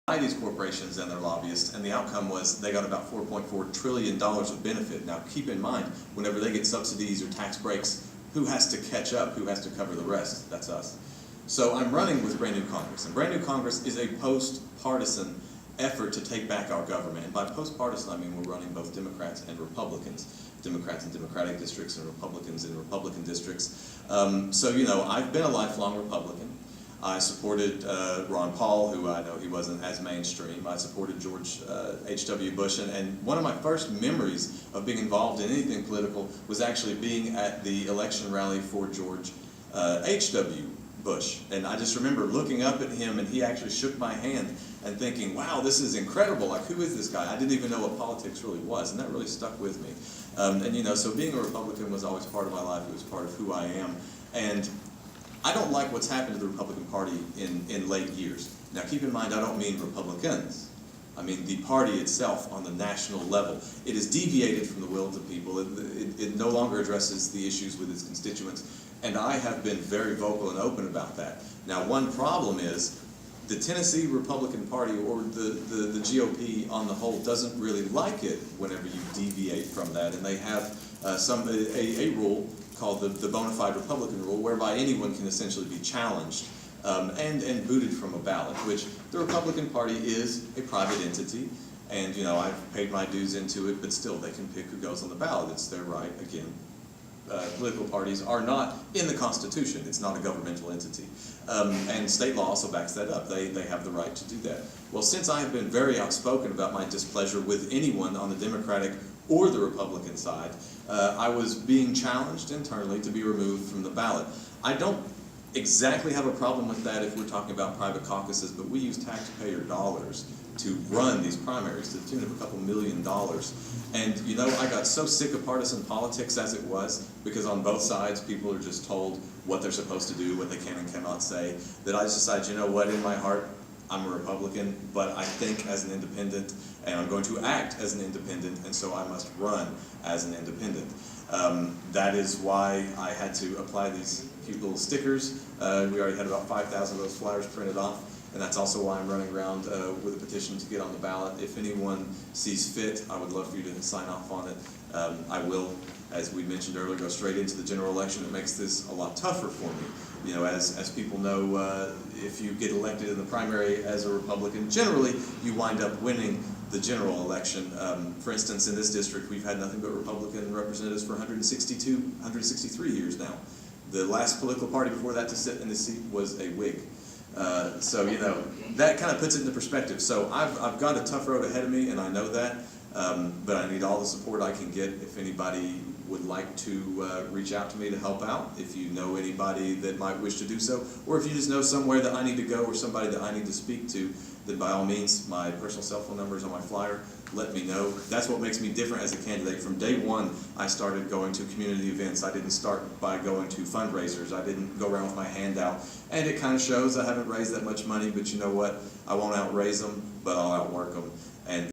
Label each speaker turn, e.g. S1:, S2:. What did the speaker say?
S1: buy these corporations and their lobbyists, and the outcome was they got about $4.4 trillion of benefit. Now keep in mind, whenever they get subsidies or tax breaks, who has to catch up, who has to cover the rest? That's us. So I'm running with Brand New Congress, and Brand New Congress is a post-partisan effort to take back our government. And by post-partisan, I mean we're running both Democrats and Republicans. Democrats in Democratic districts and Republicans in Republican districts. So, you know, I've been a lifelong Republican. I supported Ron Paul, who I know he wasn't as mainstream. I supported George H.W. Bush, and one of my first memories of being involved in anything political was actually being at the election rally for George H.W. Bush. And I just remember looking up at him, and he actually shook my hand and thinking, wow, this is incredible, like who is this guy? I didn't even know what politics really was, and that really stuck with me. And you know, so being a Republican was always part of my life. It was part of who I am. And I don't like what's happened to the Republican Party in late years. Now keep in mind, I don't mean Republicans. I mean the party itself on the national level. It has deviated from the will of the people. It no longer addresses the issues with its constituents. And I have been very vocal and open about that. Now one problem is the Tennessee Republican Party, or the GOP on the whole, doesn't really like it whenever you deviate from that. And they have a rule called the bona fide Republican rule, whereby anyone can essentially be challenged and booted from a ballot, which the Republican Party is a private entity, and you know, I've paid my dues into it, but still they can pick who goes on the ballot. It's their right. Again, political parties are not in the Constitution. It's not a governmental entity. And state law also backs that up. They have the right to do that. Well, since I have been very outspoken about my displeasure with anyone on the Democratic or the Republican side, I was being challenged internally to be removed from the ballot. I don't exactly have a problem with that if we're talking about private caucuses, but we use taxpayer dollars to run these primaries to the tune of a couple $1 million. And you know, I got so sick of partisan politics as it was, because on both sides people are just told what they're supposed to do, what they can and cannot say, that I just decided, you know what, in my heart, I'm a Republican, but I think as an independent, and I'm going to act as an independent, and so I must run as an independent. That is why I had to apply these cute little stickers. We already had about 5,000 of those flyers printed off, and that's also why I'm running around with a petition to get on the ballot. If anyone sees fit, I would love for you to sign off on it. I will, as we mentioned earlier, go straight into the general election. It makes this a lot tougher for me. You know, as people know, if you get elected in the primary as a Republican, generally you wind up winning the general election. For instance, in this district, we've had nothing but Republican representatives for 163 years now. The last political party before that to sit in the seat was a Whig. So, you know, that kind of puts it into perspective. So I've got a tough road ahead of me, and I know that, but I need all the support I can get. If anybody would like to reach out to me to help out, if you know anybody that might wish to do so, or if you just know somewhere that I need to go or somebody that I need to speak to, then by all means, my personal cell phone number is on my flyer. Let me know. That's what makes me different as a candidate. From day one, I started going to community events. I didn't start by going to fundraisers. I didn't go around with my hand out. And it kind of shows I haven't raised that much money, but you know what? I won't outraise them, but I'll outwork them. And